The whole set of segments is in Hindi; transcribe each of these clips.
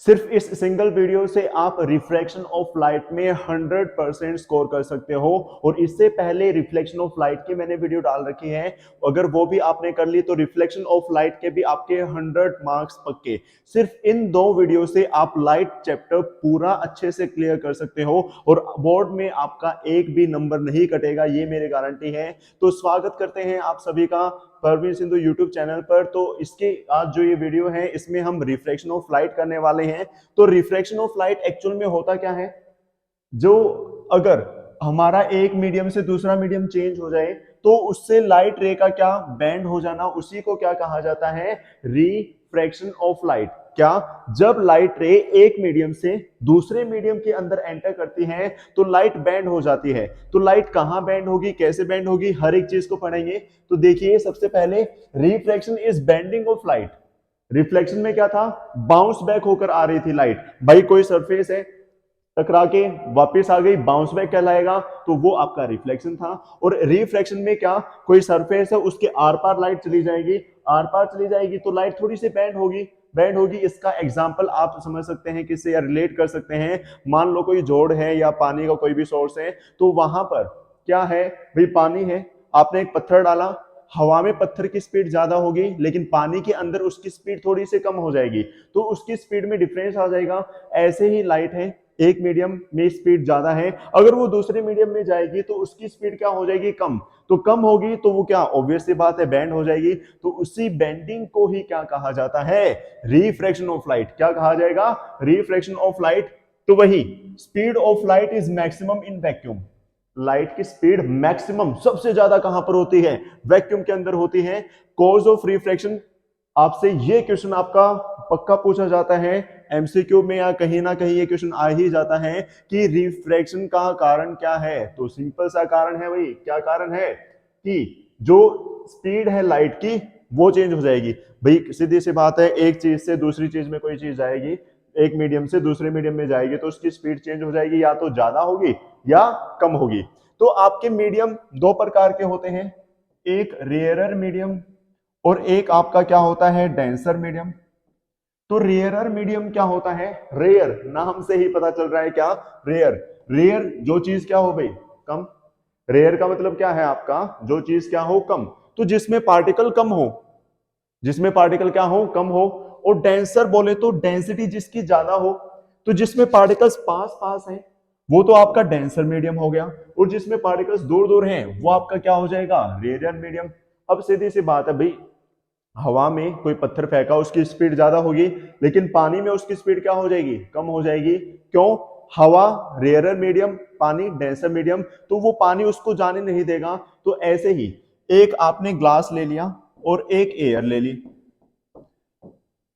सिर्फ इस सिंगल वीडियो से आप रिफ्लेक्शन ऑफ लाइट में 100% स्कोर कर सकते हो। और इससे पहले रिफ्लेक्शन ऑफ लाइट की मैंने वीडियो डाल रखी है, अगर वो भी आपने कर ली तो रिफ्लेक्शन ऑफ लाइट के भी आपके 100 मार्क्स पक्के। सिर्फ इन दो वीडियो से आप लाइट चैप्टर पूरा अच्छे से क्लियर कर सकते हो और बोर्ड में आपका एक भी नंबर नहीं कटेगा, ये मेरी गारंटी है। तो स्वागत करते हैं आप सभी का परवीन सिंधु यूट्यूब चैनल पर। तो इसके आज जो ये वीडियो है इसमें हम रिफ्लेक्शन ऑफ लाइट करने वाले हैं। तो रिफ्लेक्शन ऑफ लाइट एक्चुअल में होता क्या है, जो अगर हमारा एक मीडियम से दूसरा मीडियम चेंज हो जाए तो उससे लाइट रे का क्या बैंड हो जाना, उसी को क्या कहा जाता है, रिफ्रैक्शन ऑफ लाइट। क्या, जब लाइट रे एक मीडियम से दूसरे मीडियम के अंदर एंटर करती है तो लाइट बैंड हो जाती है। तो लाइट कहां बैंड होगी, कैसे बैंड होगी, हर एक चीज को पढ़ेंगे। तो देखिए सबसे पहले refraction is bending of light. Reflection में क्या था, बाउंस बैक होकर आ रही थी लाइट। भाई कोई सरफेस है, टकरा के वापस आ गई, बाउंस बैक कहलाएगा, तो वो आपका रिफ्लेक्शन था। और रिफ्लेक्शन में क्या, कोई सरफेस है उसके आर पार लाइट चली जाएगी, आर पार चली जाएगी तो लाइट थोड़ी सी बैंड होगी, बैंड होगी। इसका एग्जांपल आप समझ सकते हैं किससे, या रिलेट कर सकते हैं। मान लो कोई जोड़ है या पानी का कोई भी सोर्स है, तो वहां पर क्या है भाई, पानी है, आपने एक पत्थर डाला, हवा में पत्थर की स्पीड ज्यादा होगी लेकिन पानी के अंदर उसकी स्पीड थोड़ी सी कम हो जाएगी, तो उसकी स्पीड में डिफरेंस आ जाएगा। ऐसे ही लाइट है, एक मीडियम में स्पीड ज्यादा है, अगर वो दूसरे मीडियम में जाएगी तो उसकी स्पीड क्या हो जाएगी, कम। तो कम होगी तो वो क्या, ऑब्वियस सी बात है, बैंड हो जाएगी। तो उसी बेंडिंग को ही क्या कहा जाता है, रिफ्रैक्शन ऑफ लाइट। क्या कहा जाएगा, रिफ्रैक्शन ऑफ लाइट। तो वही speed of light is maximum in vacuum. Light की स्पीड मैक्सिमम सबसे ज्यादा कहां पर होती है, वैक्यूम के अंदर होती है। कॉज ऑफ रिफ्रैक्शन, आपसे ये क्वेश्चन आपका पक्का पूछा जाता है एमसीक्यू में, या कहीं ना कहीं ये क्वेश्चन आ ही जाता है कि रिफ्रैक्शन का कारण क्या है। तो सिंपल सा कारण है भाई, क्या कारण है कि जो स्पीड है लाइट की वो चेंज हो जाएगी। भाई सीधी सी बात है, एक चीज से दूसरी चीज में कोई चीज जाएगी, एक मीडियम से दूसरे मीडियम में जाएगी तो उसकी स्पीड चेंज हो जाएगी, या तो ज्यादा होगी या कम होगी। तो आपके मीडियम दो प्रकार के होते हैं, एक रेयरर मीडियम और एक आपका क्या होता है, डेंसर मीडियम। तो रेयरर मीडियम क्या होता है, रेयर नाम से ही पता चल रहा है क्या, रेयर। रेयर जो चीज क्या हो भाई, कम। रेयर का मतलब क्या है आपका, जो चीज क्या हो, कम। तो जिसमें पार्टिकल कम हो, जिसमें पार्टिकल क्या हो, कम हो। और डेंसर बोले तो डेंसिटी जिसकी ज्यादा हो, तो जिसमें पार्टिकल्स पास पास हैं वो तो आपका डेंसर मीडियम हो गया, और जिसमें पार्टिकल्स दूर दूर हैं वो आपका क्या हो जाएगा, रेयर मीडियम। अब सीधी सी बात है भाई, हवा में कोई पत्थर फेंका, उसकी स्पीड ज्यादा होगी लेकिन पानी में उसकी स्पीड क्या हो जाएगी, कम हो जाएगी। क्यों, हवा रेयरर मीडियम, पानी डेंसर मीडियम, तो वो पानी उसको जाने नहीं देगा। तो ऐसे ही एक आपने ग्लास ले लिया और एक एयर ले ली,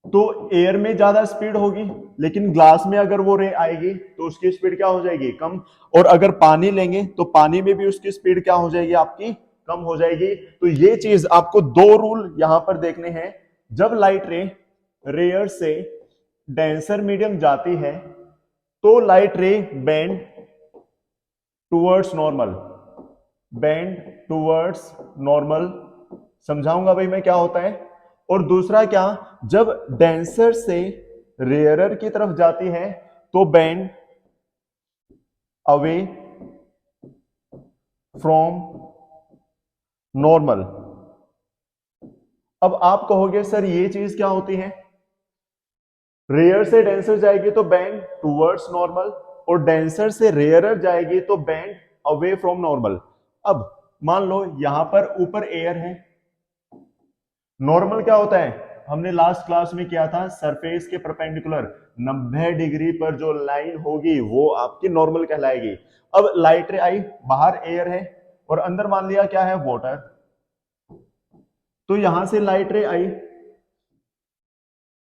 तो एयर में ज्यादा स्पीड होगी लेकिन ग्लास में अगर वो रे आएगी तो उसकी स्पीड क्या हो जाएगी, कम। और अगर पानी लेंगे तो पानी में भी उसकी स्पीड क्या हो जाएगी, आपकी कम हो जाएगी। तो ये चीज आपको दो रूल यहां पर देखने हैं। जब लाइट रे रेयर से डेंसर मीडियम जाती है तो लाइट रे bend towards normal, bend towards normal. समझाऊंगा भाई मैं क्या होता है। और दूसरा क्या, जब डेंसर से रेयरर की तरफ जाती है तो बेंड अवे फ्रॉम नॉर्मल। अब आप कहोगे सर ये चीज क्या होती है, रेयर से डेंसर जाएगी तो बेंड टूवर्ड्स नॉर्मल, और डेंसर से रेयरर जाएगी तो बेंड अवे फ्रॉम नॉर्मल। अब मान लो यहां पर ऊपर एयर है, नॉर्मल क्या होता है, हमने लास्ट क्लास में किया था, सरफेस के परपेंडिकुलर 90 डिग्री पर जो लाइन होगी वो आपकी नॉर्मल कहलाएगी। अब लाइट रे आई, बाहर एयर है और अंदर मान लिया क्या है, वाटर। तो यहां से लाइट रे आई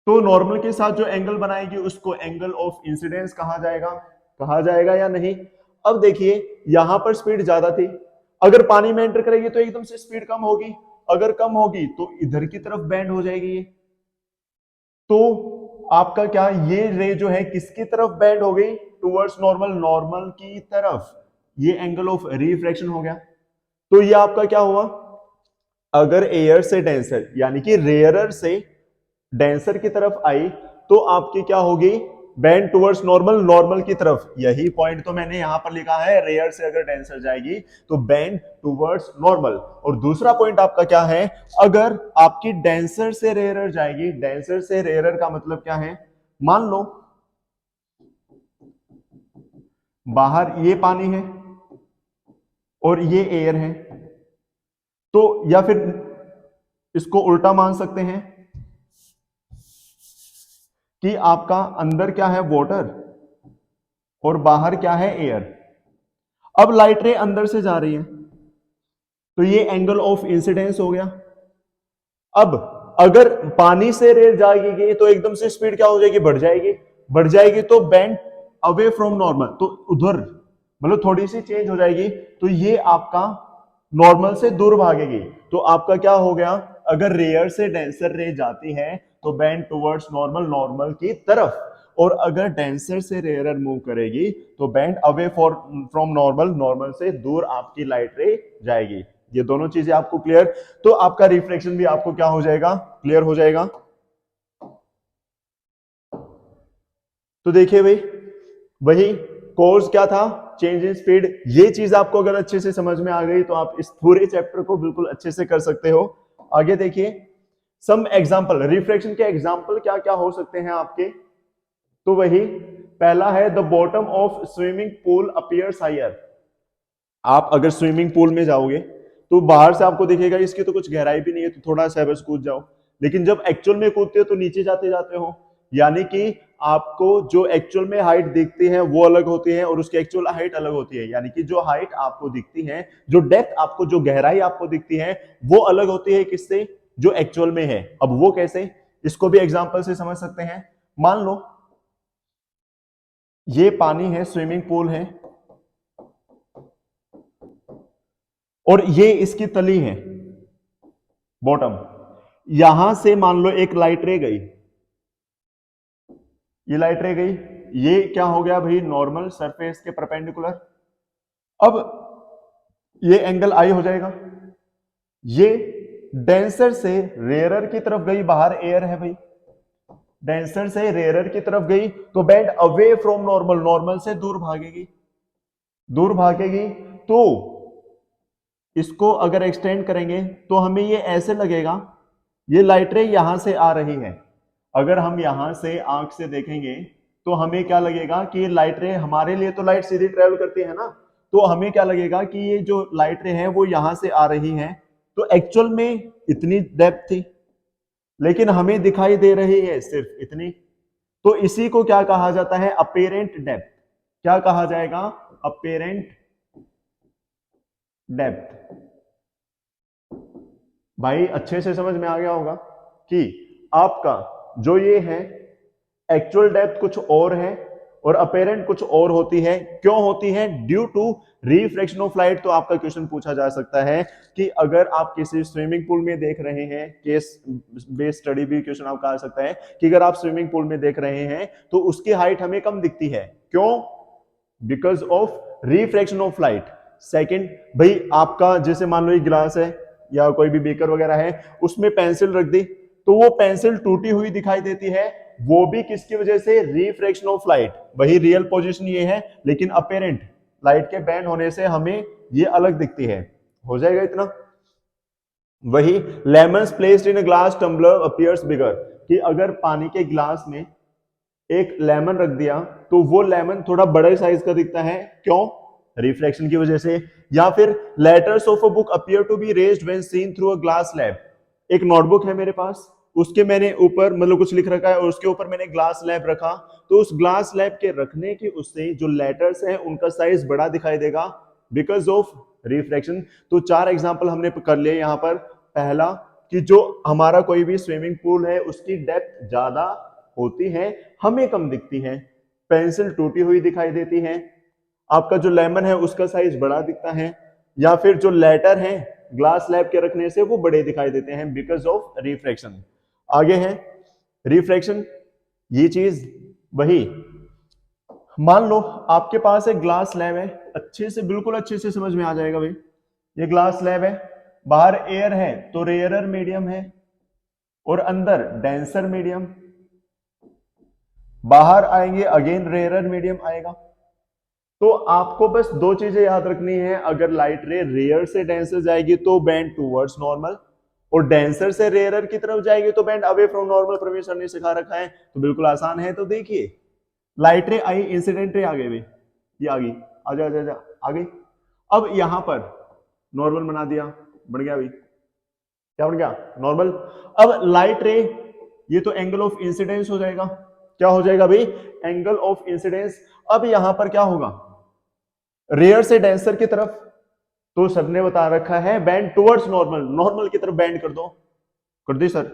तो नॉर्मल के साथ जो एंगल बनाएगी उसको एंगल ऑफ इंसिडेंस कहा जाएगा, कहा जाएगा या नहीं। अब देखिए यहां पर स्पीड ज्यादा थी, अगर पानी में एंटर करेगी तो एकदम से स्पीड कम होगी, अगर कम होगी तो इधर की तरफ बैंड हो जाएगी ये। तो आपका क्या, ये रे जो है किसकी तरफ बैंड हो गई, टुवर्ड्स नॉर्मल, नॉर्मल की तरफ। ये एंगल ऑफ रिफ्रैक्शन हो गया। तो ये आपका क्या हुआ, अगर एयर से डेंसर यानी कि रेयरर से डेंसर की तरफ आई तो आपकी क्या होगी, बेंड टुवर्ड्स नॉर्मल, नॉर्मल की तरफ। यही पॉइंट तो मैंने यहां पर लिखा है, रेयर से अगर डेंसर जाएगी तो बेंड टुवर्ड्स नॉर्मल। और दूसरा पॉइंट आपका क्या है, अगर आपकी डेंसर से रेयरर जाएगी, डेंसर से रेयरर का मतलब क्या है, मान लो बाहर ये पानी है और ये एयर है, तो या फिर इसको उल्टा मान सकते हैं कि आपका अंदर क्या है, वाटर, और बाहर क्या है, एयर। अब लाइट रे अंदर से जा रही है तो ये एंगल ऑफ इंसिडेंस हो गया। अब अगर पानी से रे जाएगी तो एकदम से स्पीड क्या हो जाएगी, बढ़ जाएगी, बढ़ जाएगी तो बेंड अवे फ्रॉम नॉर्मल, तो उधर मतलब थोड़ी सी चेंज हो जाएगी, तो ये आपका नॉर्मल से दूर भागेगी। तो आपका क्या हो गया, अगर रेयर से डेंसर रे जाती है तो बेंड टुवर्ड्स नॉर्मल, नॉर्मल की तरफ, और अगर डेंसर से रेयर मूव करेगी तो bend away from normal, normal से दूर आपकी लाइट रे जाएगी। ये दोनों चीजें आपको क्लियर, तो आपका रिफ्लेक्शन भी आपको क्या हो जाएगा, क्लियर हो जाएगा। तो देखिए भाई, वही कोर्स क्या था, चेंज इन स्पीड। ये चीज आपको अगर अच्छे से समझ में आ गई तो आप इस पूरे चैप्टर को बिल्कुल अच्छे से कर सकते हो। आगे देखिए, सम एग्जांपल, रिफ्लेक्शन के एग्जांपल क्या क्या हो सकते हैं आपके। तो वही पहला है, the bottom of swimming pool appears higher. आप अगर स्विमिंग पूल में जाओगे तो बाहर से आपको दिखेगा इसकी तो कुछ गहराई भी नहीं है, तो थोड़ा सा बस कूद जाओ, लेकिन जब एक्चुअल में कूदते हो तो नीचे जाते जाते हो। यानी कि आपको जो एक्चुअल में हाइट दिखती है वो अलग होती है और उसकी एक्चुअल हाइट अलग होती है। यानी कि जो हाइट आपको दिखती है, जो डेप्थ आपको, जो गहराई आपको दिखती है, वो अलग होती है किससे, जो एक्चुअल में है। अब वो कैसे, इसको भी एग्जांपल से समझ सकते हैं। मान लो ये पानी है, स्विमिंग पूल है, और ये इसकी तली है, बॉटम। यहां से मान लो एक लाइट रे गई, ये लाइट रे गई, ये क्या हो गया भाई, नॉर्मल सरफेस के परपेंडिकुलर। अब ये एंगल आई हो जाएगा, ये डेंसर से रेयरर की तरफ गई, बाहर एयर है भाई, डेंसर से रेयरर की तरफ गई तो bend away from normal, normal से दूर भागेगी, दूर भागेगी। तो इसको अगर एक्सटेंड करेंगे तो हमें ये ऐसे लगेगा, ये लाइट रे यहां से आ रही है। अगर हम यहां से आंख से देखेंगे तो हमें क्या लगेगा कि ये लाइट रे, हमारे लिए तो लाइट सीधी ट्रेवल करती है ना, तो हमें क्या लगेगा कि ये जो लाइट रे है वो यहां से आ रही है। तो एक्चुअल में इतनी डेप्थ थी, लेकिन हमें दिखाई दे रही है सिर्फ इतनी। तो इसी को क्या कहा जाता है, अपेरेंट डेप्थ। क्या कहा जाएगा, अपेरेंट डेप्थ। भाई अच्छे से समझ में आ गया होगा कि आपका जो ये है, एक्चुअल डेप्थ कुछ और है और अपेरेंट कुछ और होती है। क्यों होती है, due to refraction of light. तो आपका क्वेश्चन पूछा जा सकता है कि अगर आप किसी स्विमिंग पूल में देख रहे हैं, केस बेस्ड स्टडी भी क्वेश्चन आपका आ सकता है कि अगर आप स्विमिंग पूल में देख रहे हैं तो उसकी हाइट हमें कम दिखती है, क्यों, because of refraction of light. Second, भाई आपका जैसे मान लो ये गिलास है या कोई भी बेकर वगैरह है, उसमें पेंसिल रख दी तो वो पेंसिल टूटी हुई दिखाई देती है, वो भी किसकी वजह से, रिफ्रैक्शन ऑफ लाइट। वही रियल पोजीशन ये है, लेकिन अपेरेंट लाइट के बैंड होने से हमें ये अलग दिखती है। हो जाएगा इतना। वही lemons placed in a glass tumbler appears bigger, कि अगर पानी के ग्लास में एक लेमन रख दिया तो वो लेमन थोड़ा बड़े साइज का दिखता है, क्यों, रिफ्लेक्शन की वजह से। या फिर letters of a book appear to be raised when seen through a glass slab. एक नोटबुक है मेरे पास, उसके मैंने ऊपर मतलब कुछ लिख रखा है और उसके ऊपर मैंने ग्लास स्लैब रखा, तो उस ग्लास स्लैब के रखने की उससे जो लेटर्स हैं उनका साइज बड़ा दिखाई देगा, बिकॉज ऑफ रिफ्लेक्शन। तो चार एग्जांपल हमने कर लिए यहां पर। पहला कि जो हमारा कोई भी स्विमिंग पूल है उसकी डेप्थ ज्यादा होती है, हमें कम दिखती है, पेंसिल टूटी हुई दिखाई देती है, आपका जो लेमन है उसका साइज बड़ा दिखता है, या फिर जो लेटर है ग्लास स्लैब के रखने से वो बड़े दिखाई देते हैं बिकॉज ऑफ रिफ्रैक्शन। आगे है रिफ्रैक्शन, ये चीज वही, मान लो आपके पास एक ग्लास स्लैब है, अच्छे से बिल्कुल अच्छे से समझ में आ जाएगा भाई। ये ग्लास स्लैब है, बाहर एयर है तो रेयरर मीडियम है और अंदर डेंसर मीडियम, बाहर आएंगे अगेन रेयरर मीडियम आएगा। तो आपको बस दो चीजें याद रखनी है, अगर लाइट रे रेयर से डेंसर जाएगी तो बैंड टूवर्ड्स नॉर्मल, और डेंसर से रेयरर की तरफ जाएगी तो bend away from normal. Praveen sir ने सिखा रखा है तो बिल्कुल आसान है। तो देखिए लाइट रे आई, इंसिडेंट रे आ गए भाई, ये आ गई, आजा आजा आजा आ गई। अब यहां पर नॉर्मल बना दिया, बन गया भाई, क्या बन गया, नॉर्मल। अब लाइट रे, ये तो एंगल ऑफ इंसिडेंस हो जाएगा, क्या हो जाएगा भाई, एंगल ऑफ इंसिडेंस। अब यहां पर क्या होगा, रेयर से डेंसर की तरफ, तो सर ने बता रखा है बैंड टुवर्ड्स नॉर्मल, नॉर्मल की तरफ बैंड कर दो, कर दी सर,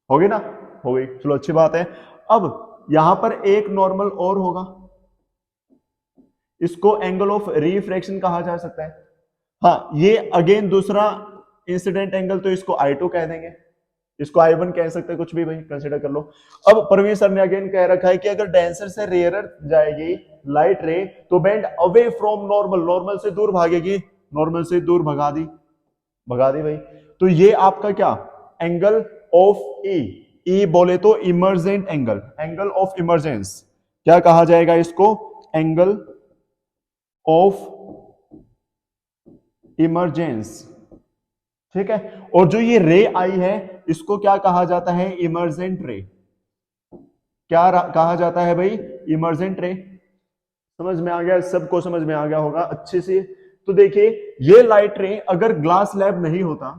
हो गई ना, हो गई, चलो अच्छी बात है। अब यहां पर एक नॉर्मल और होगा, इसको एंगल ऑफ रिफ्रैक्शन कहा जा सकता है। हाँ, ये अगेन दूसरा इंसिडेंट एंगल, तो इसको I2 कह देंगे, इसको I1 कह सकते हैं, कुछ भी भाई कंसीडर कर लो। अब परवीन सर ने अगेन कह रखा है कि अगर डेंसर से रेयरर जाएगी लाइट रे तो bend away from normal, normal से दूर भागेगी, नॉर्मल से दूर भगा दी, भगा दी भाई। तो ये आपका क्या, एंगल ऑफ ई बोले तो emergent angle, angle of emergence, क्या कहा जाएगा इसको, एंगल ऑफ इमरजेंस, ठीक है। और जो ये रे आई है इसको क्या कहा जाता है, इमर्जेंट रे, क्या कहा जाता है भाई, इमर्जेंट रे। समझ में आ गया, सबको समझ में आ गया होगा अच्छे से। तो देखिए ये लाइट रे अगर ग्लास लैब नहीं होता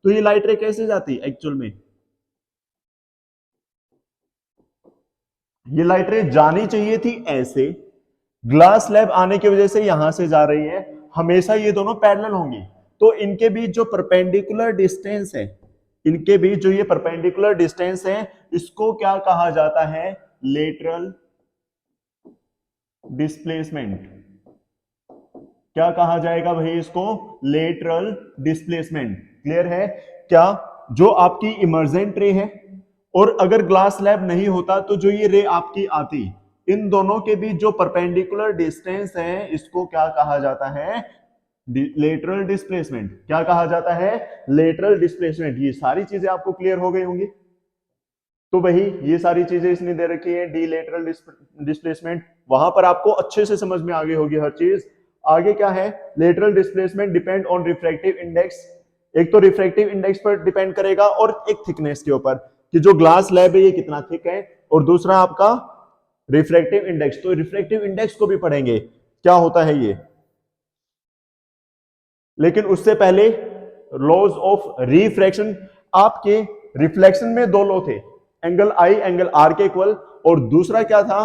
तो ये लाइट रे कैसे जाती एक्चुअल में, ये लाइट रे जानी चाहिए थी ऐसे, ग्लास लैब आने की वजह से यहां से जा रही है, हमेशा ये दोनों पैरेलल होंगी, तो इनके बीच जो परपेंडिकुलर डिस्टेंस है, इनके बीच जो ये परपेंडिकुलर डिस्टेंस है इसको क्या कहा जाता है, लेटरल डिस्प्लेसमेंट, क्या कहा जाएगा भाई इसको, लेटरल डिस्प्लेसमेंट। क्लियर है क्या, जो आपकी इमर्जेंट रे है और अगर ग्लास लैब नहीं होता तो जो ये रे आपकी आती, इन दोनों के बीच जो परपेंडिकुलर डिस्टेंस है इसको क्या कहा जाता है, लेटरल डिस्प्लेसमेंट, क्या कहा जाता है, लेटरल डिस्प्लेसमेंट। ये सारी चीजें आपको क्लियर हो गई होंगी। तो वही ये सारी चीजें इसने दे रखी है, डी लेटरल डिस्प्लेसमेंट, वहां पर आपको अच्छे से समझ में आ गई होगी हर चीज। आगे क्या है, lateral displacement depend on refractive index, एक तो रिफ्रैक्टिव इंडेक्स पर डिपेंड करेगा और एक थिकनेस के ऊपर, कि जो ग्लास लैब है ये कितना थिक है, और दूसरा आपका रिफ्रैक्टिव इंडेक्स, तो रिफ्रैक्टिव इंडेक्स को भी पढ़ेंगे क्या होता है ये। लेकिन उससे पहले लॉज ऑफ रिफ्रैक्शन, आपके रिफ्लेक्शन में दो लॉ थे, एंगल आई एंगल आर के इक्वल, और दूसरा क्या था,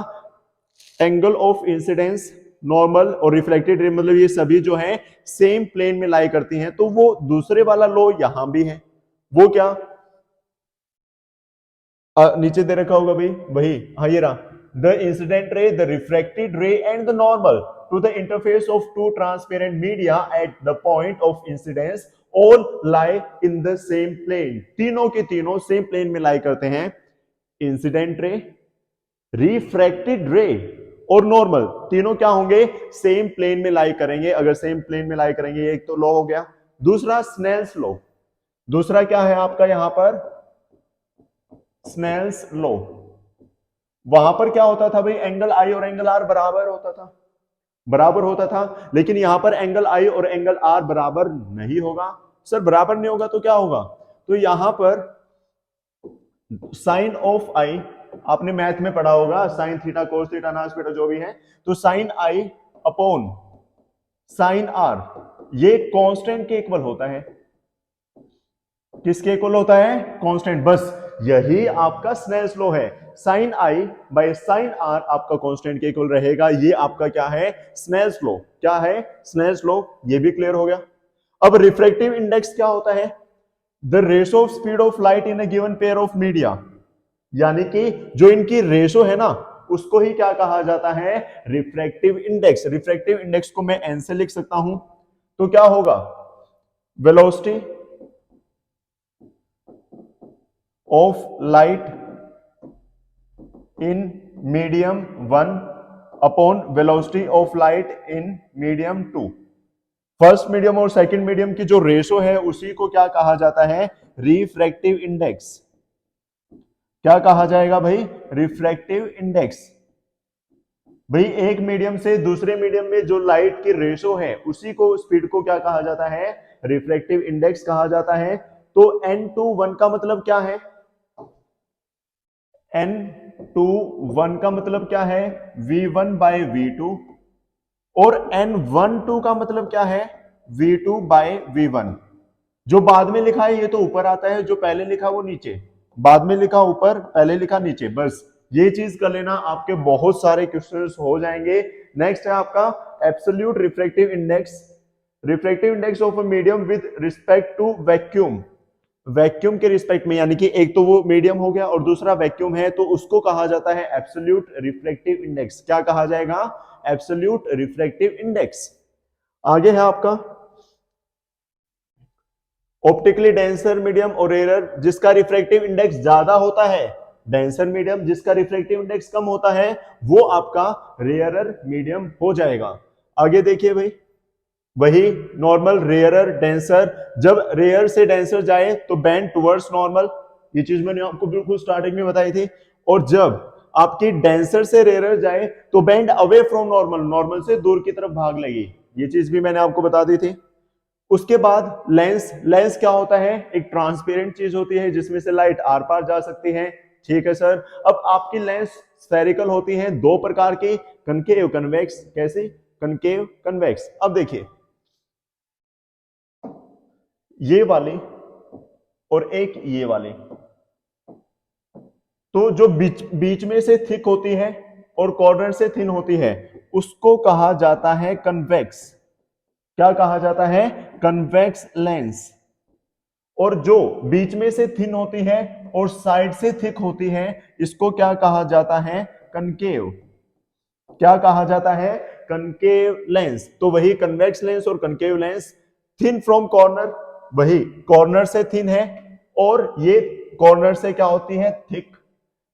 एंगल ऑफ इंसिडेंस, नॉर्मल और रिफ्लेक्टेड रे, मतलब ये सभी जो है सेम प्लेन में लाई करती हैं, तो वो दूसरे वाला लॉ यहां भी है, वो क्या, नीचे दे रखा होगा भाई, वही, हाँ ये रहा, the incident ray, the refracted ray and the normal to the interface of two transparent media at the point of incidence all lie in the same plane, तीनों के तीनों सेम प्लेन में लाई करते हैं, इंसिडेंट रे, रिफ्रैक्टेड रे और नॉर्मल, तीनों क्या होंगे, सेम प्लेन में लाई करेंगे। अगर सेम प्लेन में लाई करेंगे, एक तो लॉ हो गया, दूसरा स्नेल्स लॉ, दूसरा क्या है आपका यहां पर, स्नेल्स लॉ। वहां पर क्या होता था भाई, एंगल आई और एंगल आर बराबर होता था, बराबर होता था, लेकिन यहां पर एंगल आई और एंगल आर बराबर नहीं होगा। सर बराबर नहीं होगा तो क्या होगा, तो यहां पर साइन ऑफ आई, आपने मैथ में पढ़ा होगा, साइन थीटा कोस थीटा नास थीटा जो भी है, तो sine i upon sine r ये कांस्टेंट के इक्वल होता है, किसके इक्वल होता है, कांस्टेंट। बस यही आपका स्नेल्स लॉ है, sine i by sine r आपका कांस्टेंट के इक्वल रहेगा, ये आपका क्या है, स्नेल्स लॉ, क्या है, स्नेल्स लॉ, ये भी क्लियर हो गया। अब रिफ्रैक्टिव इंडेक्स क्या होता है, the ratio of speed of light in a given pair of media, यानी कि जो इनकी रेशो है ना उसको ही क्या कहा जाता है, रिफ्रैक्टिव इंडेक्स। रिफ्रैक्टिव इंडेक्स को मैं एन से लिख सकता हूं, तो क्या होगा, velocity of light in medium 1 upon velocity of light in medium 2। First medium और सेकंड मीडियम की जो रेशो है उसी को क्या कहा जाता है, रिफ्रैक्टिव इंडेक्स। क्या कहा जाएगा भाई? Refractive index. भाई एक मीडियम से दूसरे मीडियम में जो लाइट की रेशो है उसी को, स्पीड को क्या कहा जाता है? रिफ्रैक्टिव इंडेक्स कहा जाता है। तो n2 1 का मतलब क्या है? n2 1 का मतलब क्या है? v1 bye v2। और n12 का मतलब क्या है? v2 bye v1। जो बाद में लिखा है ये तो ऊपर आता है, जो पहले लिखा वो नीचे, बाद में लिखा ऊपर, पहले लिखा नीचे। बस ये चीज कर लेना, आपके बहुत सारे क्वेश्चंस हो जाएंगे। नेक्स्ट है आपका absolute refractive index. Refractive index of a medium with respect to vacuum. Vacuum के रिस्पेक्ट में, यानी कि एक तो वो मीडियम हो गया और दूसरा वैक्यूम है, तो उसको कहा जाता है एब्सोल्यूट रिफ्रैक्टिव इंडेक्स। क्या कहा जाएगा? Absolute refractive index. आगे है आपका ऑप्टिकली डेंसर मीडियम और रेयर जिसका रिफ्रैक्टिव इंडेक्स ज्यादा होता है। डेंसर मीडियम जिसका रिफ्रैक्टिव इंडेक्स कम होता है वो आपका रेयरर मीडियम हो जाएगा। आगे देखिए भाई, वही नॉर्मल, रेयरर, डेंसर। जब रेयर से डेंसर जाए तो बैंड टुवर्ड्स नॉर्मल, ये चीज मैंने आपको बिल्कुल स्टार्टिंग में बताई थी। और जब आपकी डेंसर से रेयरर जाए तो bend away from normal, normal से दूर की तरफ भाग लगी, ये चीज भी मैंने आपको बता दी थी। उसके बाद लेंस। लेंस क्या होता है? एक ट्रांसपेरेंट चीज होती है जिसमें से लाइट आर पार जा सकती है। ठीक है सर। अब आपकी लेंस स्फेरिकल होती है दो प्रकार की, कनकेव, कन्वेक्स। कैसी? Concave, convex. अब देखिए ये वाली और एक ये वाली, तो जो बीच बीच में से थिक होती है और कॉर्नर से थिन होती है उसको कहा जाता है कन्वेक्स। क्या कहा जाता है? Convex lens. और जो बीच में से थिन होती है और साइड से थिक होती है इसको क्या कहा जाता है? कनकेव। क्या कहा जाता है? Concave lens. तो वही कन्वेक्स लेंस और concave lens. Thin from corner, वही कॉर्नर से थिन है, और ये कॉर्नर से क्या होती है? Thick.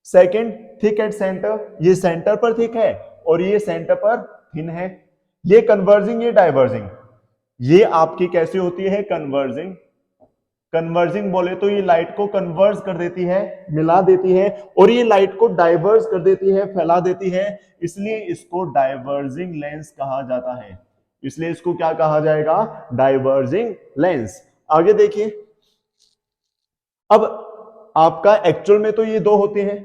Second, thick at centre, ये सेंटर पर थिक है और ये सेंटर पर थिन है। ये कन्वर्जिंग, ये डाइवर्जिंग। ये आपकी कैसी होती है? कन्वर्जिंग। कन्वर्जिंग बोले तो ये लाइट को कन्वर्ज कर देती है, मिला देती है, और ये लाइट को डाइवर्ज कर देती है, फैला देती है, इसलिए इसको डाइवर्जिंग लेंस कहा जाता है। इसलिए इसको क्या कहा जाएगा? Diverging lens. आगे देखिए, अब आपका एक्चुअल में तो ये दो होते हैं,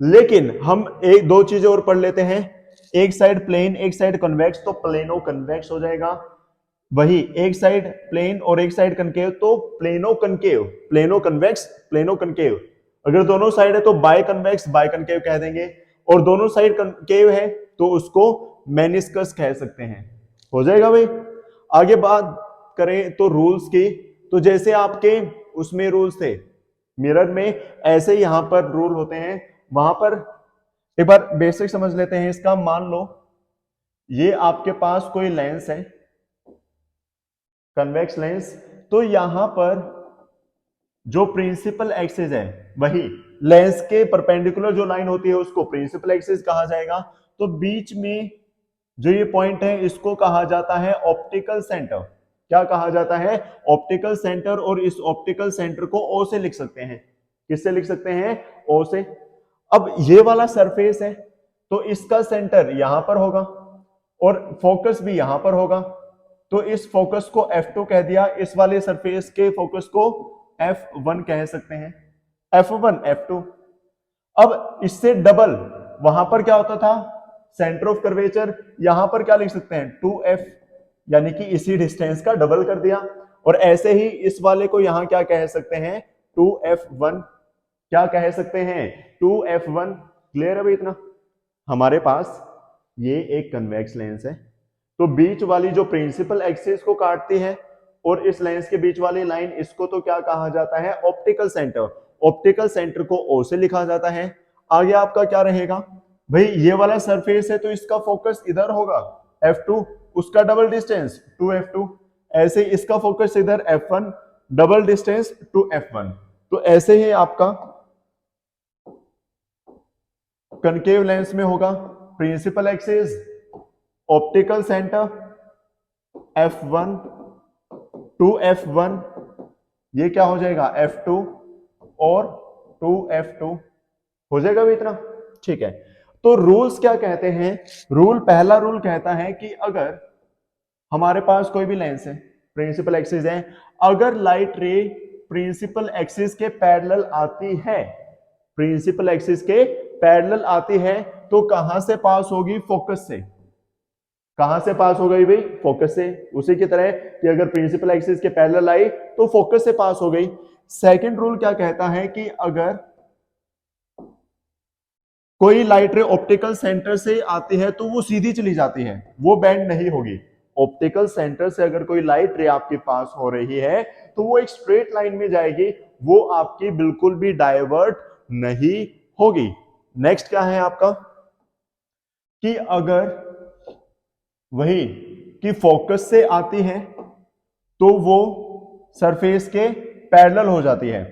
लेकिन हम एक दो चीजें और पढ़ लेते हैं। एक साइड प्लेन, एक साइड कन्वेक्स, तो प्लेनो कन्वेक्स हो जाएगा। वही एक साइड प्लेन और एक साइड कनकेव तो plano concave. Plano convex, plano concave. अगर दोनों साइड है तो बाय कन्वेक्स, बाय कनकेव कह देंगे। और दोनों साइड कनकेव है तो उसको मेनिस्कस कह सकते हैं। हो जाएगा भाई। आगे बात करें तो रूल्स की, तो जैसे आपके उसमें रूल्स थे मिरर में, ऐसे यहां पर रूल होते हैं। वहां पर एक बार बेसिक समझ लेते हैं इसका। मान लो ये आपके पास कोई लेंस है, कन्वेक्स लेंस, तो यहां पर जो प्रिंसिपल एक्सिस है वही लेंस के परपेंडिकुलर जो लाइन होती है उसको प्रिंसिपल एक्सिस कहा जाएगा। तो बीच में जो ये पॉइंट है इसको कहा जाता है ऑप्टिकल सेंटर। क्या कहा जाता है? Optical centre. और इस ऑप्टिकल सेंटर को ओ से लिख सकते हैं। किससे लिख सकते हैं? ओ से। अब ये वाला सरफेस है तो इसका सेंटर यहां पर होगा और फोकस भी यहां पर होगा, तो इस फोकस को F2 कह दिया, इस वाले सरफेस के फोकस को F1 कह सकते हैं। F1, F2। अब इससे डबल, वहां पर क्या होता था? Centre of curvature. यहां पर क्या लिख सकते हैं? 2F, यानी कि इसी डिस्टेंस का डबल कर दिया। और ऐसे ही इस वाले को यहां क्या कह सकते हैं? 2F1। क्या कह सकते हैं? 2F1। क्लियर है भाई इतना? हमारे पास ये एक कन्वेक्स लेंस है, तो बीच वाली जो प्रिंसिपल एक्सिस को काटती है और इस लेंस के बीच वाली लाइन, इसको तो क्या कहा जाता है? Optical centre. ऑप्टिकल सेंटर को ओ से लिखा जाता है। आगे आपका क्या रहेगा भाई? ये वाला सरफेस है तो इसका फोकस इधर होगा F2, उसका डबल डिस्टेंस 2F2। ऐसे इसका फोकस इधर F1, डबल डिस्टेंस 2F1। तो ऐसे ही आपका कनकेव लेंस में होगा principal axis, optical centre, F1, 2F1, ये क्या हो जाएगा? F2 और 2F2। हो जाएगा भी इतना, ठीक है। तो रूल्स क्या कहते हैं, पहला रूल कहता है कि अगर हमारे पास कोई भी लेंस है, प्रिंसिपल एक्सिस है, अगर लाइट रे प्रिंसिपल एक्सिस के पैरेलल आती है, प्रिंसिपल एक्सिस के पैरेलल आती है, तो कहां से पास होगी, फोकस से। कहां से पास हो गई भाई, फोकस से। उसी की तरह कि अगर प्रिंसिपल एक्सिस के पैरेलल आई तो फोकस से पास हो गई। सेकंड रूल क्या कहता है कि अगर कोई लाइट रे ऑप्टिकल सेंटर से आती है तो वो सीधी चली जाती है, वो बेंड नहीं होगी। ऑप्टिकल सेंटर से अगर कोई लाइट रे आपके पास हो रही है तो वो एक स्ट्रेट लाइन में जाएगी, वो आपकी बिल्कुल भी डाइवर्ट नहीं होगी। नेक्स्ट क्या है आपका कि अगर वही कि फोकस से आती है तो वो सरफेस के पैरेलल हो जाती है।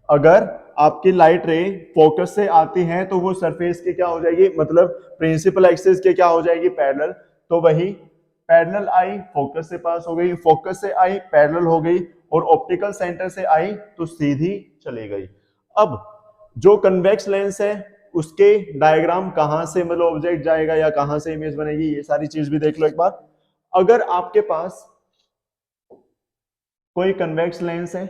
अगर आपकी लाइट रे फोकस से आती है तो वो सरफेस के क्या हो जाएगी, मतलब प्रिंसिपल एक्सिस के क्या हो जाएगी, पैरेलल। तो वही पैरेलल आई, फोकस से पास हो गई, फोकस से आई पैरेलल हो गई, और ऑप्टिकल सेंटर से आई तो सीधी चली गई। अब जो कन्वेक्स लेंस है उसके डायग्राम कहां से मतलब ऑब्जेक्ट जाएगा या कहां से इमेज बनेगी, ये सारी चीज भी देख लो एक बार। अगर आपके पास कोई कन्वेक्स लेंस है,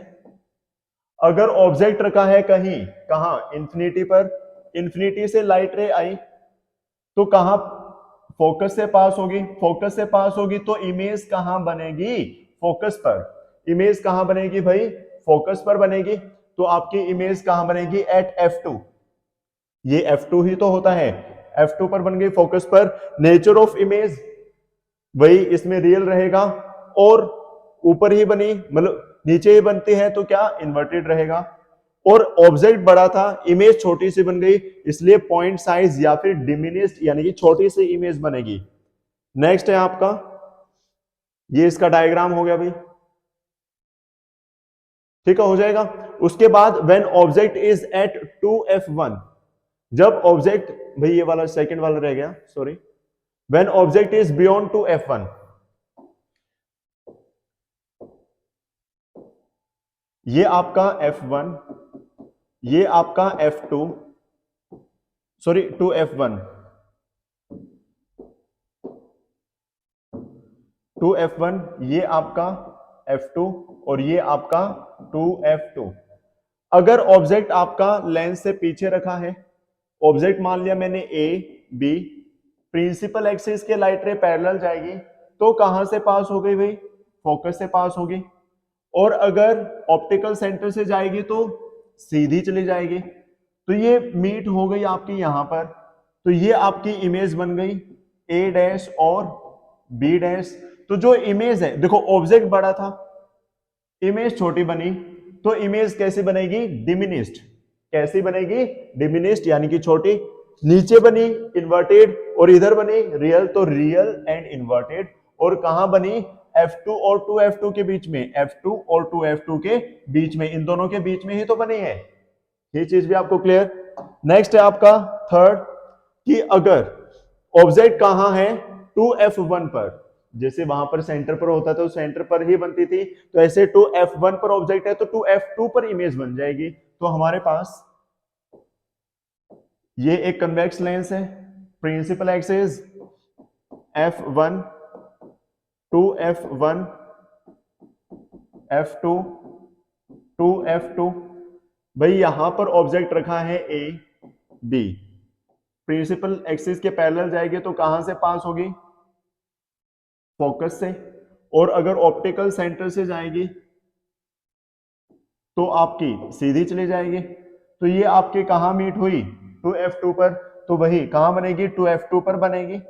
अगर ऑब्जेक्ट रखा है कहीं, कहां, इंफिनिटी पर, इंफिनिटी से लाइट रे आई तो कहां, फोकस से पास होगी, फोकस से पास होगी तो इमेज कहां बनेगी, फोकस पर। इमेज कहां बनेगी भाई, फोकस पर बनेगी। तो आपकी इमेज कहां बनेगी, एट F2। ये F2 ही तो होता है, F2 पर बन गई फोकस पर। नेचर ऑफ इमेज वही इसमें रियल रहेगा, और ऊपर ही बनी मतलब नीचे ही बनती है तो क्या, इन्वर्टेड रहेगा। और ऑब्जेक्ट बड़ा था, इमेज छोटी सी बन गई, इसलिए पॉइंट साइज या फिर डिमिनिश्ड यानी कि छोटी सी इमेज बनेगी। नेक्स्ट है आपका, ये इसका डायग्राम हो गया भाई, ठीक है, हो जाएगा। उसके बाद when object is eight 2F1, जब ऑब्जेक्ट, भाई ये वाला सेकंड वाला रह गया, sorry, when object is beyond 2F1, ये आपका F1, ये आपका F2, सॉरी 2F1, 2F1, ये आपका F2 और ये आपका 2F2। अगर ऑब्जेक्ट आपका लेंस से पीछे रखा है, ऑब्जेक्ट मान लिया मैंने A B, प्रिंसिपल एक्सिस के लाइट रे पैरेलल जाएगी तो कहां से पास हो गई भाई, फोकस से पास होगी। और अगर ऑप्टिकल सेंटर से जाएगी तो सीधी चली जाएगी। तो ये मीट हो गई आपकी यहां पर, तो ये आपकी इमेज बन गई A डैश और B डैश। तो जो इमेज है, देखो ऑब्जेक्ट बड़ा था, इमेज छोटी बनी, तो इमेज कैसी बनेगी, डिमिनिस्ड। कैसी बनेगी, डिमिनिस्ड यानी कि छोटी। नीचे बनी इन्वर्टेड और इधर बनी रियल, तो रियल एंड इन्वर्टेड। और कहां बनी, F2 और 2F2 के बीच में, F2 और 2F2 के बीच में, इन दोनों के बीच में ही तो बनी है। ये चीज भी आपको क्लियर। नेक्स्ट है आपका थर्ड कि अगर ऑब्जेक्ट कहां है, 2F1 पर, जैसे वहां पर सेंटर पर होता था तो सेंटर पर ही बनती थी, तो ऐसे 2F1 पर ऑब्जेक्ट है तो 2F2 पर इमेज बन जाएगी। तो हमारे पास ये एक कन्वेक्स लेंस है, principal axis F1, 2F1, F2, 2F2। भाई यहां पर ऑब्जेक्ट रखा है A B, प्रिंसिपल एक्सिस के पैरेलल जाएगी तो कहां से पास होगी, फोकस से। और अगर ऑप्टिकल सेंटर से जाएगी तो आपकी सीधी चली जाएगी। तो ये आपके कहां मीट हुई, 2F2 पर, तो वही कहां बनेगी, 2F2 पर बनेगी।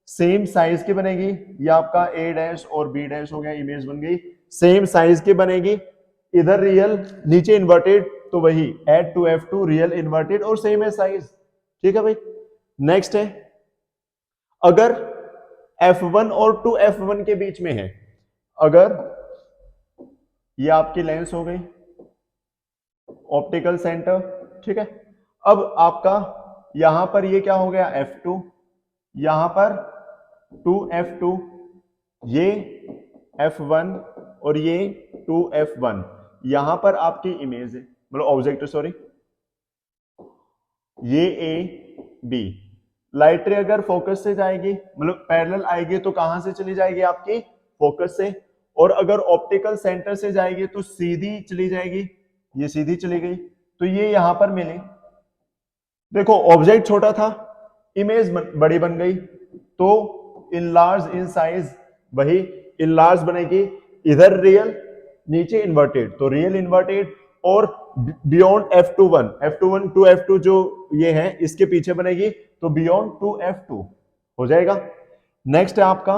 सेम साइज की बनेगी, ये आपका A डैश और B डैश हो गया, इमेज बन गई, सेम साइज की बनेगी। इधर रियल नीचे इन्वर्टेड, तो वही एट 2F2 रियल इन्वर्टेड और सेम है साइज, ठीक है भाई। नेक्स्ट है, अगर F1 और 2F1 के बीच में है, अगर ये आपकी लेंस हो गई, ऑप्टिकल सेंटर, ठीक है। अब आपका यहां पर ये क्या हो गया, F2, यहां पर 2F2, ये F1 और ये 2F1, यहां पर आपकी इमेज है, मतलब ऑब्जेक्ट, सॉरी। ये ए बी। लाइट रे अगर फोकस से जाएगी मतलब पैरेलल आएगी तो कहां से चली जाएगी आपकी फोकस से, और अगर ऑप्टिकल सेंटर से जाएगी तो सीधी चली जाएगी, ये सीधी चली गई तो ये यहां पर मिले। देखो ऑब्जेक्ट छोटा था, इमेज बड़ी बन गई, तो इनलार्ज इन साइज, वही इनलार्ज बनेगी, इधर रियल नीचे इन्वर्टेड, तो रियल इन्वर्टेड, और beyond f21, f21 to f2 जो ये है इसके पीछे बनेगी तो बियॉन्ड टू f2 हो जाएगा। नेक्स्ट है आपका,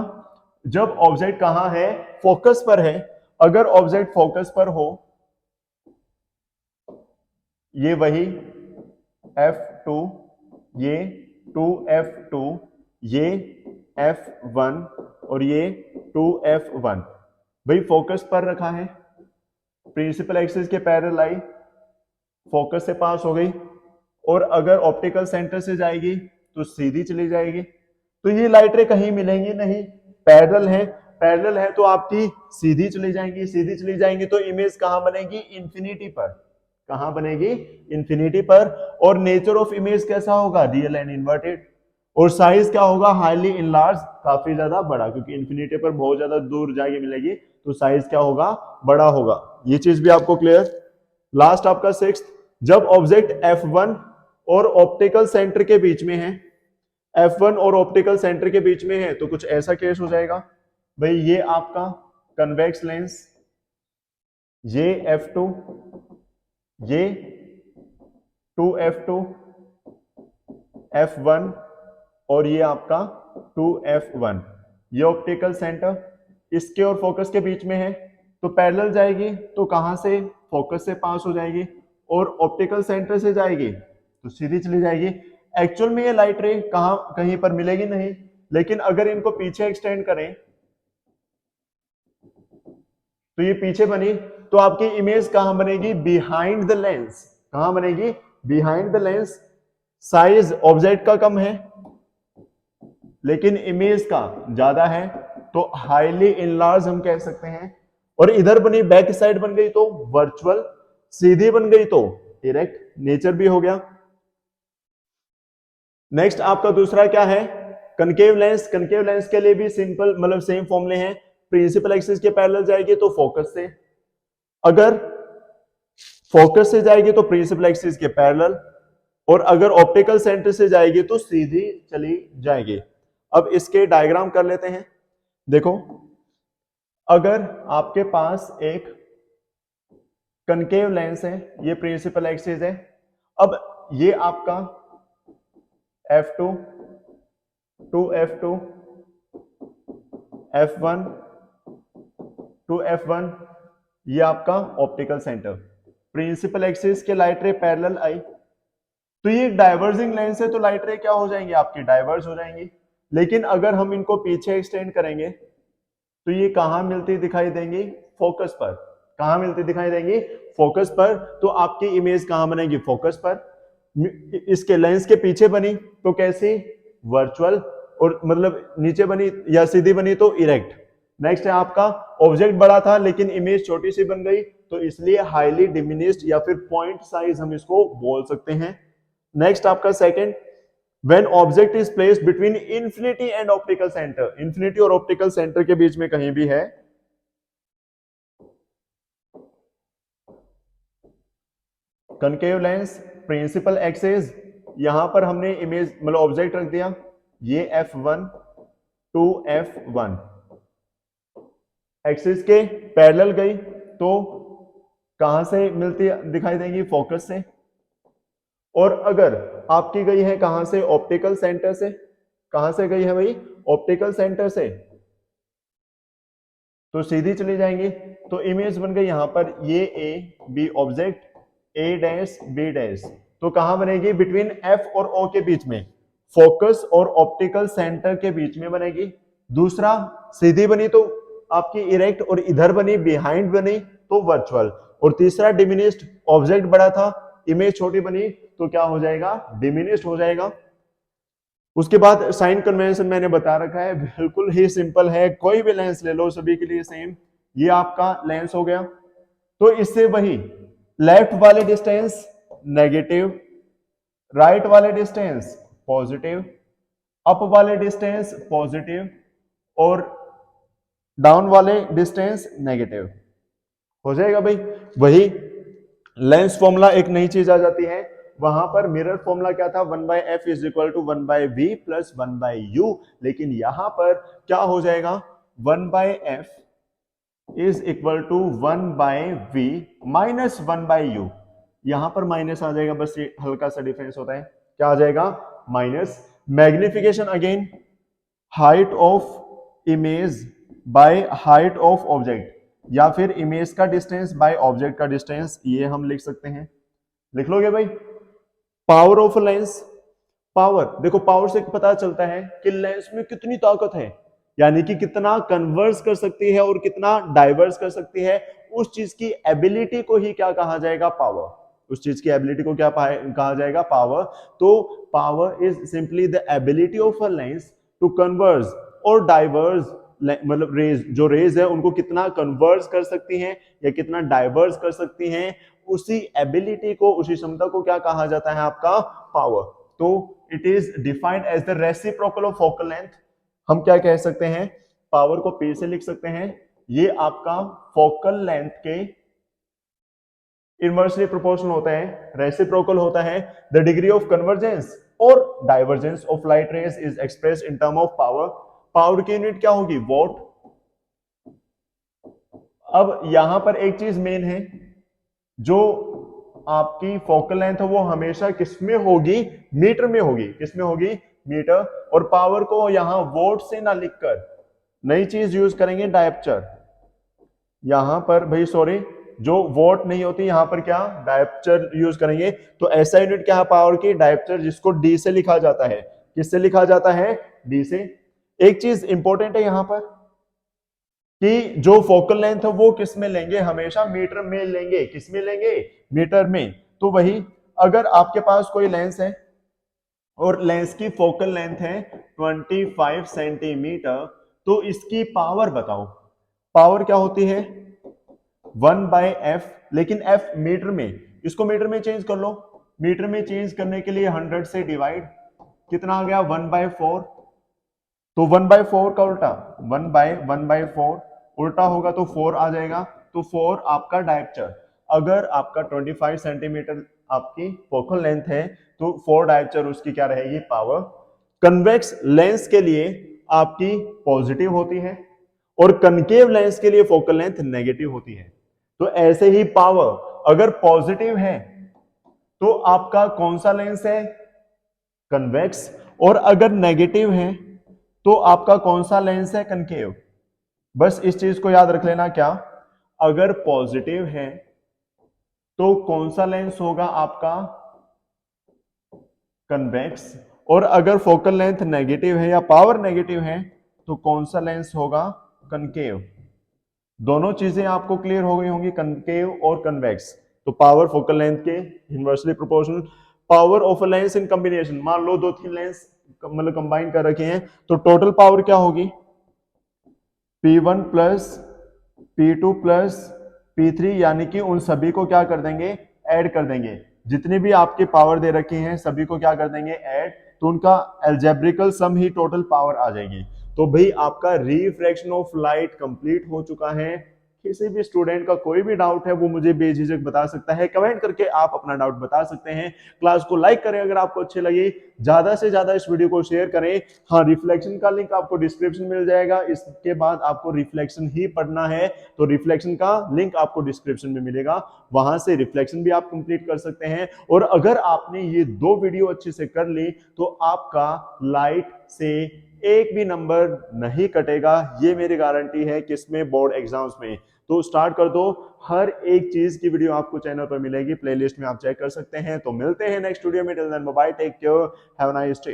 जब ऑब्जेक्ट कहां है फोकस पर है, अगर ऑब्जेक्ट फोकस पर हो, ये वही f2, ये 2f2, ये f1 और ये 2f1, भाई फोकस पर रखा है, प्रिंसिपल एक्सिस के पैरेलल आई, फोकस से पास हो गई, और अगर ऑप्टिकल सेंटर से जाएगी तो सीधी चली जाएगी, तो ये लाइट रे कहीं मिलेंगी नहीं, पैरेलल है, पैरेलल है तो आपकी सीधी चली जाएंगी, सीधी चली जाएंगी तो इमेज कहां बनेगी इंफिनिटी पर, कहां बनेगी इंफिनिटी पर, और नेचर ऑफ इमेज कैसा होगा रियल एंड इन्वर्टेड, और साइज क्या होगा हाईली इनलार्ज, काफी ज्यादा बड़ा, क्योंकि इंफिनिटी पर बहुत ज्यादा दूर जाके मिलेगी तो साइज क्या होगा बड़ा होगा। ये चीज भी आपको क्लियर। लास्ट आपका सिक्स्थ, जब ऑब्जेक्ट F1 और ऑप्टिकल सेंटर के बीच में है, F1 और ऑप्टिकल सेंटर के बीच में है तो कुछ ऐसा केस हो जाएगा, भाई ये आपका कन्वेक्स लेंस, ये F2, ये 2f2, F1 और ये आपका 2f1, ये ऑप्टिकल सेंटर इसके और फोकस के बीच में है तो पैरेलल जाएगी तो कहां से फोकस से पास हो जाएगी, और ऑप्टिकल सेंटर से जाएगी तो सीधी चली जाएगी। एक्चुअल में ये लाइट रे कहां कहीं पर मिलेगी नहीं, लेकिन अगर इनको पीछे एक्सटेंड करें तो ये पीछे बनी तो आपकी इमेज कहां बनेगी बिहाइंड द लेंस, कहां बनेगी behind the lens. Size object का कम है लेकिन इमेज का ज्यादा है तो हाईली इनलार्ज हम कह सकते हैं, और इधर बनी बैक साइड बन गई तो वर्चुअल, सीधी बन गई तो डायरेक्ट, नेचर भी हो गया। नेक्स्ट आपका दूसरा क्या है कनकेव लेंस। कनकेव लेंस के लिए भी सिंपल मतलब सेम फॉर्मूले हैं, प्रिंसिपल एक्सिस के पैरेलल जाएगी तो फोकस से, अगर फोकस से जाएगी तो प्रिंसिपल एक्सिस के पैरेलल, और अगर ऑप्टिकल सेंटर से जाएगी तो सीधी चली जाएगी। अब इसके डायग्राम कर लेते हैं। देखो अगर आपके पास एक कनकेव लेंस है, ये प्रिंसिपल एक्सिस है, अब ये आपका F2, 2f2, F1, 2f1, ये आपका ऑप्टिकल सेंटर, प्रिंसिपल एक्सिस के लाइट रे पैरेलल आई, तो ये डाइवर्जिंग लेंस है तो लाइट रे क्या हो जाएंगी आपकी डाइवर्ज हो जाएंगी। लेकिन अगर हम इनको पीछे एक्सटेंड करेंगे तो ये कहां मिलती दिखाई देंगी फोकस पर, कहां मिलती दिखाई देंगी फोकस पर, तो आपकी इमेज कहां बनेगी फोकस पर, इसके लेंस के पीछे बनी तो कैसी वर्चुअल, और मतलब नीचे बनी या सीधी बनी तो इरेक्ट। नेक्स्ट है आपका ऑब्जेक्ट बड़ा था लेकिन इमेज छोटी सी बन गई तो इसलिए हाईली डिमिनिश्ड या फिर पॉइंट साइज हम इसको बोल सकते हैं। नेक्स्ट आपका second, when object is placed between infinity and optical centre, infinity और ऑप्टिकल सेंटर के बीच में कहीं भी है, कनकेव लेंस, प्रिंसिपल एक्सिस, यहां पर हमने इमेज मतलब ऑब्जेक्ट रख दिया, ये F1, 2f1, एक्सिस के पैरेलल गई तो कहां से मिलती दिखाई देंगी फोकस से, और अगर आपकी गई है कहां से ऑप्टिकल सेंटर से, कहां से गई है भाई ऑप्टिकल सेंटर से, तो सीधी चली जाएंगी तो इमेज बन गई यहां पर ये A B object A dash B dash, तो कहां बनेगी बिटवीन एफ और ओ के बीच में, फोकस और ऑप्टिकल सेंटर के बीच में बनेगी। दूसरा सीधी बनी तो आपकी इरेक्ट, और इधर बनी बिहाइंड बनी तो वर्चुअल, और तीसरा डिमिनिश्ड, ऑब्जेक्ट बड़ा था इमेज छोटी बनी तो क्या हो जाएगा डिमिनिश्ड हो जाएगा। उसके बाद साइन कन्वेंशन मैंने बता रखा है, बिल्कुल ही सिंपल है, कोई भी लेंस ले लो सभी के लिए सेम, ये आपका लेंस हो गया, तो इससे वही लेफ्ट वाले डिस्टेंस नेगेटिव, राइट वाले डिस्टेंस पॉजिटिव, अप वाले डिस्टेंस पॉजिटिव और डाउन वाले डिस्टेंस नेगेटिव। हो जाएगा भाई। वही लेंस फॉर्मूला एक नई चीज आ जाती है, वहां पर मिरर फॉर्मूला क्या था, 1/f is equal to 1/v plus 1/u, लेकिन यहां पर क्या हो जाएगा, 1/f is equal to 1/v minus 1/u। यहां पर माइनस आ जाएगा, बस ये हल्का सा डिफरेंस होता है, क्या आ जाएगा minus. Magnification again, height of image by height of object, या फिर इमेज का डिस्टेंस बाय ऑब्जेक्ट का डिस्टेंस, ये हम लिख सकते हैं, लिख लोगे भाई। पावर ऑफ लेंस, पावर देखो, पावर से पता चलता है कि लेंस में कितनी ताकत है, यानी कि कितना कन्वर्स कर सकती है और कितना डाइवर्स कर सकती है, उस चीज की एबिलिटी को ही क्या कहा जाएगा, पावर। उस चीज की एबिलिटी को क्या कहा जाएगा, पावर। तो power is simply the ability of a lens to converge और डाइवर्स, मतलब रेज, जो रेज है उनको कितना कन्वर्स कर सकती हैं या कितना डाइवर्स कर सकती हैं, उसी एबिलिटी को, उसी क्षमता को क्या कहा जाता है, आपका पावर। तो it is defined as the reciprocal of focal length. हम क्या कह सकते हैं, पावर को P से लिख सकते हैं, ये आपका फोकल लेंथ के इनवर्सली प्रोपोर्शनल होता है, रेसिप्रोकल होता है। द डिग्री ऑफ कन्वर्जेंस और divergence of light rays is expressed in term of power. Power की यूनिट क्या होगी, वॉट। अब यहां पर एक चीज मेन है, जो आपकी फोकल लेंथ है वो हमेशा किसमें होगी, मीटर में होगी। किसमें होगी, मीटर। और पावर को यहां वोट से ना लिखकर नई चीज यूज करेंगे, डायप्चर। यहां पर भाई सॉरी, जो वोट नहीं होती, यहां पर क्या डायप्चर यूज करेंगे। तो ऐसा यूनिट क्या है पावर की, डायप्चर, जिसको डी से लिखा जाता है। किससे लिखा जाता है, डी से। एक चीज इंपॉर्टेंट है यहां पर कि जो फोकल लेंथ है वो किस में लेंगे, हमेशा मीटर में लेंगे। किस में लेंगे, मीटर में। तो वही, अगर आपके पास कोई लेंस है और लेंस की फोकल लेंथ है 25 सेंटीमीटर, तो इसकी पावर बताओ। पावर क्या होती है, 1/f, लेकिन f मीटर में, इसको मीटर में चेंज कर लो। मीटर में चेंज करने के लिए 100 से डिवाइड, कितना आ गया, 1/4। तो 1/4 का उल्टा, 1/4 उल्टा होगा तो 4 आ जाएगा। तो 4 आपका डायप्चर। अगर आपका 25 सेंटीमीटर आपकी फोकल लेंथ है तो 4 डायप्चर उसकी क्या रहेगी, पावर। कन्वेक्स लेंस के लिए आपकी पॉजिटिव होती है और कनकेव लेंस के लिए फोकल लेंथ नेगेटिव होती है। तो ऐसे ही पावर अगर पॉजिटिव है तो आपका कौन सा लेंस है, कन्वेक्स, और अगर नेगेटिव है तो आपका कौन सा लेंस है, कनकेव। बस इस चीज को याद रख लेना, क्या, अगर पॉजिटिव है तो कौन सा लेंस होगा आपका, कन्वेक्स, और अगर फोकल लेंथ नेगेटिव है या पावर नेगेटिव है तो कौन सा लेंस होगा, कनकेव। दोनों चीजें आपको क्लियर हो गई होंगी, कनकेव और कन्वेक्स। तो पावर फोकल लेंथ के inversely proportional. Power of a lens in combination, मान लो 2-3 लेंस मतलब कंबाइन कर रखे हैं, तो टोटल पावर क्या होगी, P1 plus P2 plus P3, यानी कि उन सभी को क्या कर देंगे, ऐड कर देंगे। जितनी भी आपके पावर दे रखे हैं सभी को क्या कर देंगे, ऐड। तो उनका एल्जेब्रिकल सम ही टोटल पावर आ जाएगी। तो भाई आपका रिफ्रैक्शन ऑफ लाइट कंप्लीट हो चुका है। किसी भी स्टूडेंट का कोई भी डाउट है वो मुझे बेझिझक बता सकता है, कमेंट करके आप अपना डाउट बता सकते हैं। क्लास को लाइक करें अगर आपको अच्छी लगी, ज्यादा से ज्यादा इस वीडियो को शेयर करें। हाँ, रिफ्लेक्शन का लिंक आपको डिस्क्रिप्शन मिल जाएगा, इसके बाद आपको रिफ्लेक्शन ही पढ़ना है तो रिफ्लेक्शन का लिंक आपको डिस्क्रिप्शन में मिलेगा, वहां से रिफ्लेक्शन भी आप कंप्लीट कर सकते हैं। और अगर आपने ये 2 वीडियो अच्छे से कर ली तो आपका लाइट से एक भी नंबर नहीं कटेगा, ये मेरी गारंटी है किसमें, बोर्ड एग्जाम्स में। तो स्टार्ट कर दो, हर एक चीज की वीडियो आपको चैनल पर मिलेगी, प्लेलिस्ट में आप चेक कर सकते हैं। तो मिलते हैं नेक्स्ट वीडियो में, till then bye bye, take care, have a nice day.